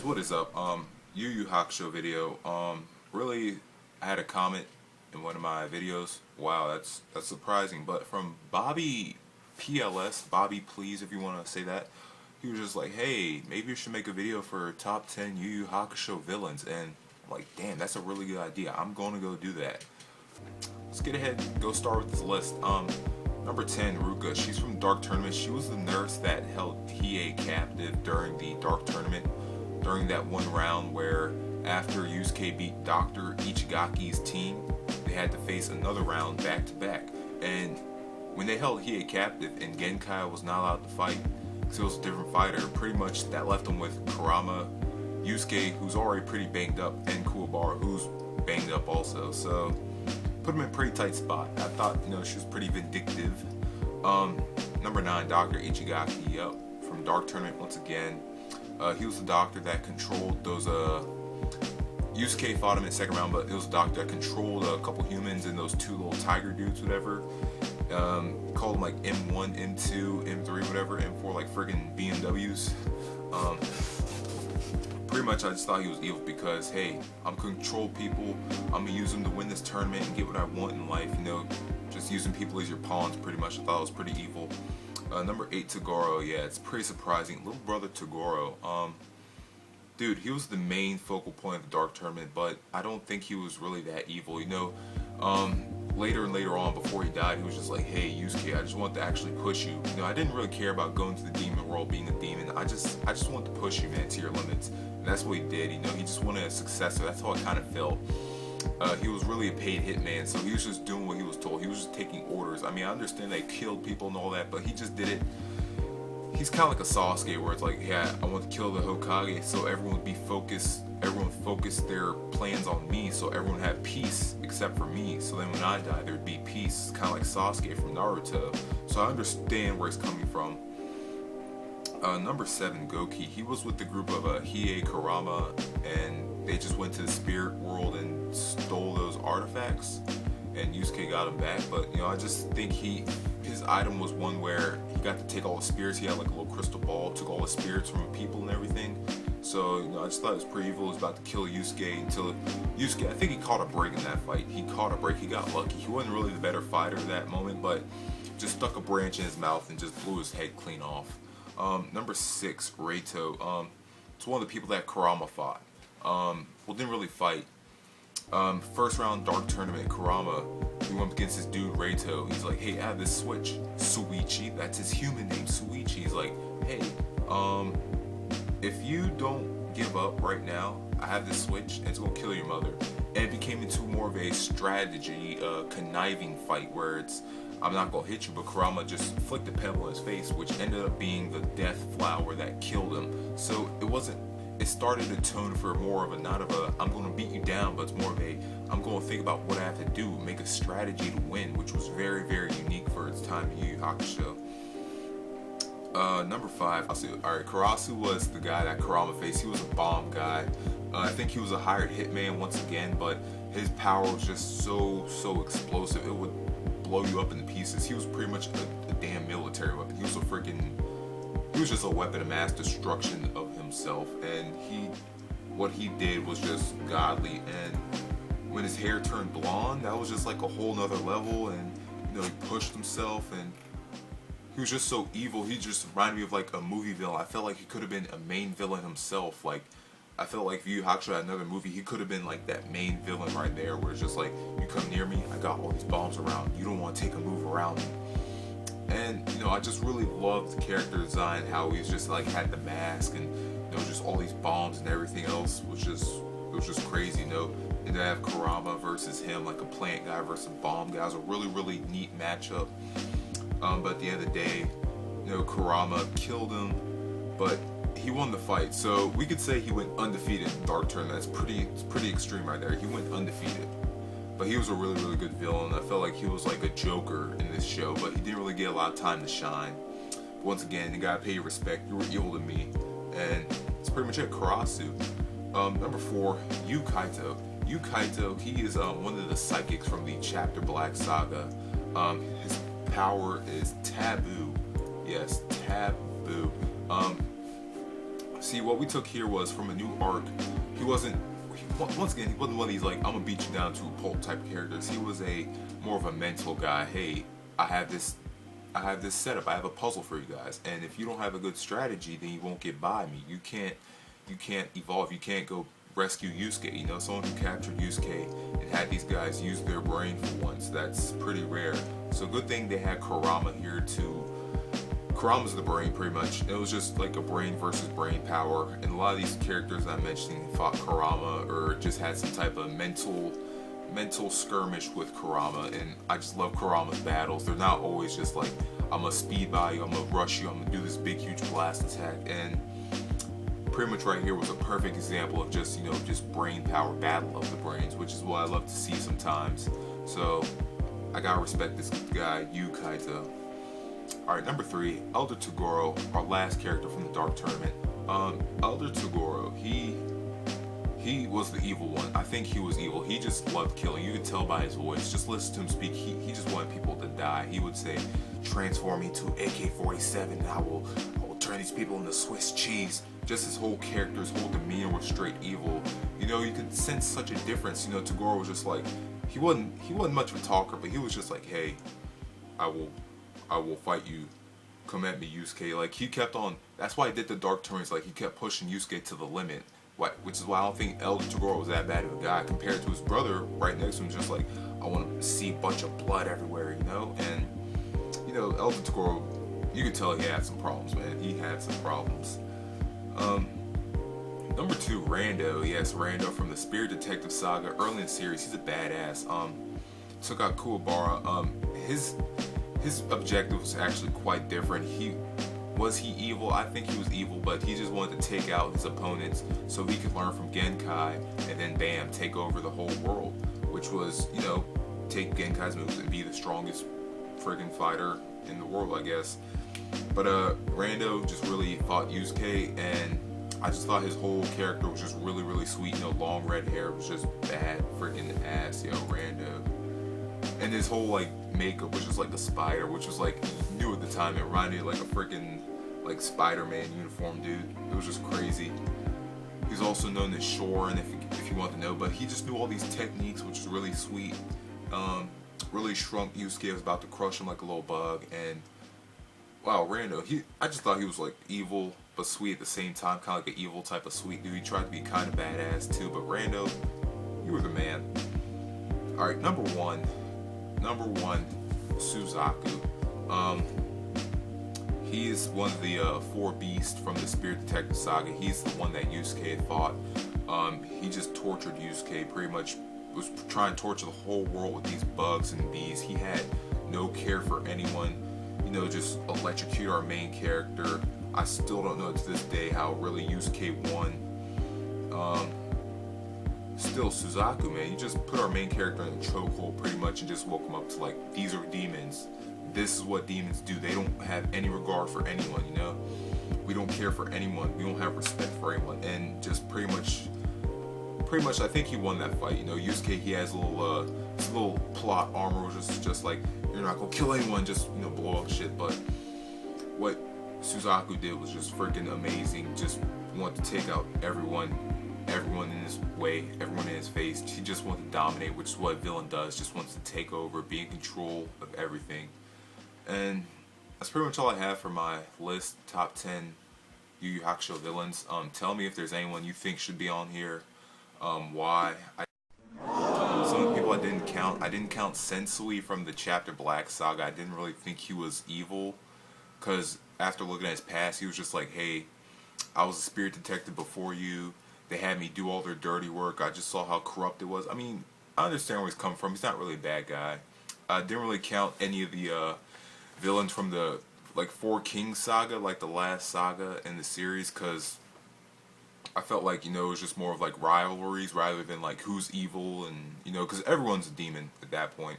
what is up? Yu Yu Hakusho video. Really, I had a comment in one of my videos. Wow, that's surprising. But from Bobby PLS, Bobby Please, if you want to say that, he was just like, hey, maybe you should make a video for top 10 Yu Yu Hakusho villains. And I'm like, damn, that's a really good idea. I'm gonna go do that. Let's get ahead and go start with this list. Number 10, Ruka. She's from Dark Tournament. She was the nurse that held Hiei captive during the Dark Tournament, during that one round where after Yusuke beat Dr. Ichigaki's team, they had to face another round back to back. And when they held Hiei captive and Genkai was not allowed to fight because it was a different fighter, pretty much that left them with Kurama, Yusuke, who's already pretty banged up, and Kuwabara, who's banged up also. So put him in a pretty tight spot. I thought, she was pretty vindictive. Number 9, Dr. Ichigaki, yep, from Dark Tournament once again. He was the doctor that controlled those, Yusuke fought him in the second round, but it was the doctor that controlled a couple humans and those two little tiger dudes, whatever. Called them like M1, M2, M3, whatever, M4, like friggin' BMWs. Pretty much I just thought he was evil because, hey, I'm gonna control people, I'm gonna use them to win this tournament and get what I want in life, just using people as your pawns, pretty much. I thought it was pretty evil. Number 8, Tugoro, yeah, it's pretty surprising. Little brother Tugoro, dude, he was the main focal point of the Dark Tournament, but I don't think he was really that evil, Later and later on, before he died, he was just like, hey, Yusuke, I just want to actually push you. I didn't really care about going to the demon world, being a demon. I just want to push you, man, to your limits. And that's what he did, he just wanted a successor. That's how it kind of felt. He was really a paid hitman, so he was just doing what he was told. He was just taking orders. I mean, I understand they killed people and all that, but he just did it. He's kind of like a Sasuke, where it's like, yeah, I want to kill the Hokage, so everyone would be focused. Everyone focused their plans on me, so everyone had peace except for me. So then when I die, there'd be peace, kind of like Sasuke from Naruto. So I understand where he's coming from. Number 7, Goki. He was with the group of Hiei, Kurama, and they just went to the spirit world and stole those artifacts. And Yusuke got him back, but I just think his item was one where he got to take all the spirits. He had like a little crystal ball, took all the spirits from people and everything. So I just thought it was pretty evil. He was about to kill Yusuke until Yusuke, I think he caught a break in that fight. He caught a break. He got lucky. He wasn't really the better fighter at that moment, but just stuck a branch in his mouth and just blew his head clean off. Number 6, Roto. It's one of the people that Kurama fought. Well, didn't really fight. First round Dark Tournament, Kurama, he went against this dude Roto. He's like, hey, I have this switch, Suichi, that's his human name, Suichi. He's like, hey, if you don't give up right now, I have this switch and it's gonna kill your mother. And it became into more of a strategy, conniving fight where it's, I'm not gonna hit you, but Kurama just flicked a pebble in his face, which ended up being the death flower that killed him. So it started to tone for more of a, not of a, I'm gonna beat you down, but it's more of a, I'm gonna think about what I have to do, make a strategy to win, which was very, very unique for its time in Yu Yu Hakusho. Number 5, alright, Kurasu was the guy that Kurama faced. He was a bomb guy. I think he was a hired hitman once again, but his power was just so explosive. It would blow you up into pieces. He was pretty much a damn military weapon. He was just a weapon of mass destruction of himself, and what he did was just godly. And when his hair turned blonde, that was just like a whole nother level. And he pushed himself, and he was just so evil. He just reminded me of like a movie villain. I felt like he could have been a main villain himself. Like, I felt like if Yu Yu Hakusho had another movie, he could have been like that main villain right there, where it's just like, you come near me, I got all these bombs around, you don't want to take a move around me. And I just really loved the character design, how he's just like had the mask and just all these bombs and everything else, it was just crazy. And to have Kurama versus him, like a plant guy versus a bomb guy, was a really neat matchup. But at the end of the day, Kurama killed him, but he won the fight. So we could say he went undefeated in Dark Tournament. It's pretty extreme right there. He went undefeated. But he was a really good villain. I felt like he was like a Joker in this show, but he didn't really get a lot of time to shine. But once again, you gotta pay your respect. You were evil to me. And it's pretty much it. Kurasu. Number 4, Kaito. Kaito, he is one of the psychics from the Chapter Black Saga. His power is taboo. Yes, taboo. See, what we took here was from a new arc. He wasn't. Once again, he wasn't one of these like I'm gonna beat you down to a pulp type of characters. He was a more of a mental guy. Hey, I have this setup. I have a puzzle for you guys, and if you don't have a good strategy, then you won't get by me. You can't evolve. You can't go rescue Yusuke. You know, someone who captured Yusuke and had these guys use their brain for once. That's pretty rare. So good thing they had Kurama here to. Kurama's the brain, pretty much. It was just like a brain versus brain power, and a lot of these characters I'm mentioning fought Kurama or just had some type of mental skirmish with Kurama, and I just love Kurama's battles. They're not always just like, I'm gonna speed by you, I'm gonna rush you, I'm gonna do this big huge blast attack, and pretty much right here was a perfect example of just, you know, just brain power, battle of the brains, which is what I love to see sometimes. So I gotta respect this guy, Kaito. Alright, number 3, Elder Tugoro, our last character from the Dark Tournament. Elder Tugoro, he was the evil one. I think he was evil. He just loved killing. You could tell by his voice. Just listen to him speak. He just wanted people to die. He would say, transform me to AK-47 and I will turn these people into Swiss cheese. Just his whole character, his whole demeanor was straight evil. You know, you could sense such a difference. You know, Tugoro was just like, he wasn't much of a talker, but he was just like, hey, I will fight you. Come at me, Yusuke. Like, he kept on. That's why he did the Dark Tournaments. Like, he kept pushing Yusuke to the limit. Which is why I don't think Elder Tugoro was that bad of a guy compared to his brother right next to him. Just like, I want to see a bunch of blood everywhere, you know. And you know, Elder Tugoro, you could tell he had some problems, man. He had some problems. Number 2, Rando. Yes, Rando from the Spirit Detective Saga. Early in the series, he's a badass. Took out Kuwabara. His objective was actually quite different. Was he evil? I think he was evil, but he just wanted to take out his opponents so he could learn from Genkai and then bam, take over the whole world. Which was, you know, take Genkai's moves and be the strongest friggin' fighter in the world, I guess. But Rando just really fought Yusuke, and I just thought his whole character was just really, really sweet. You know, long red hair was just bad freaking ass, yo, Rando. And his whole like makeup was just like a spider, which was like new at the time. It reminded me like a freaking like Spider-Man uniform, dude. It was just crazy. He's also known as Shore, and if you want to know, but he just knew all these techniques, which was really sweet. Really shrunk Yusuke, was about to crush him like a little bug, and wow, Rando. I just thought he was like evil but sweet at the same time, kind of like an evil type of sweet dude. He tried to be kind of badass too, but Rando, you were the man. All right, number one, Suzaku. He's one of the 4 beasts from the Spirit Detective Saga. He's the one that Yusuke fought. He just tortured Yusuke, pretty much was trying to torture the whole world with these bugs and bees. He had no care for anyone, you know, just electrocute our main character. I still don't know to this day how really Yusuke won. Still, Suzaku, man, you just put our main character in a chokehold pretty much and just woke him up to like, these are demons. This is what demons do. They don't have any regard for anyone, you know? We don't care for anyone. We don't have respect for anyone. And just pretty much I think he won that fight. You know, Yusuke, he has a little plot armor, which is just like, you're not gonna kill anyone, just, you know, blow up shit. But what Suzaku did was just freaking amazing. Just wanted to take out everyone in his way, everyone in his face. He just wanted to dominate, which is what a villain does. Just wants to take over, be in control of everything. And that's pretty much all I have for my list, top 10 Yu Yu Hakusho villains. Tell me if there's anyone you think should be on here. Why? Some of the people I didn't count Sensui from the Chapter Black Saga. I didn't really think he was evil, because after looking at his past, he was just like, hey, I was a spirit detective before you. They had me do all their dirty work. I just saw how corrupt it was. I mean, I understand where he's coming from. He's not really a bad guy. I didn't really count any of the villains from the like 4 Kings saga, like the last saga in the series, because I felt like, you know, it was just more of like rivalries rather than like who's evil, and, you know, because everyone's a demon at that point.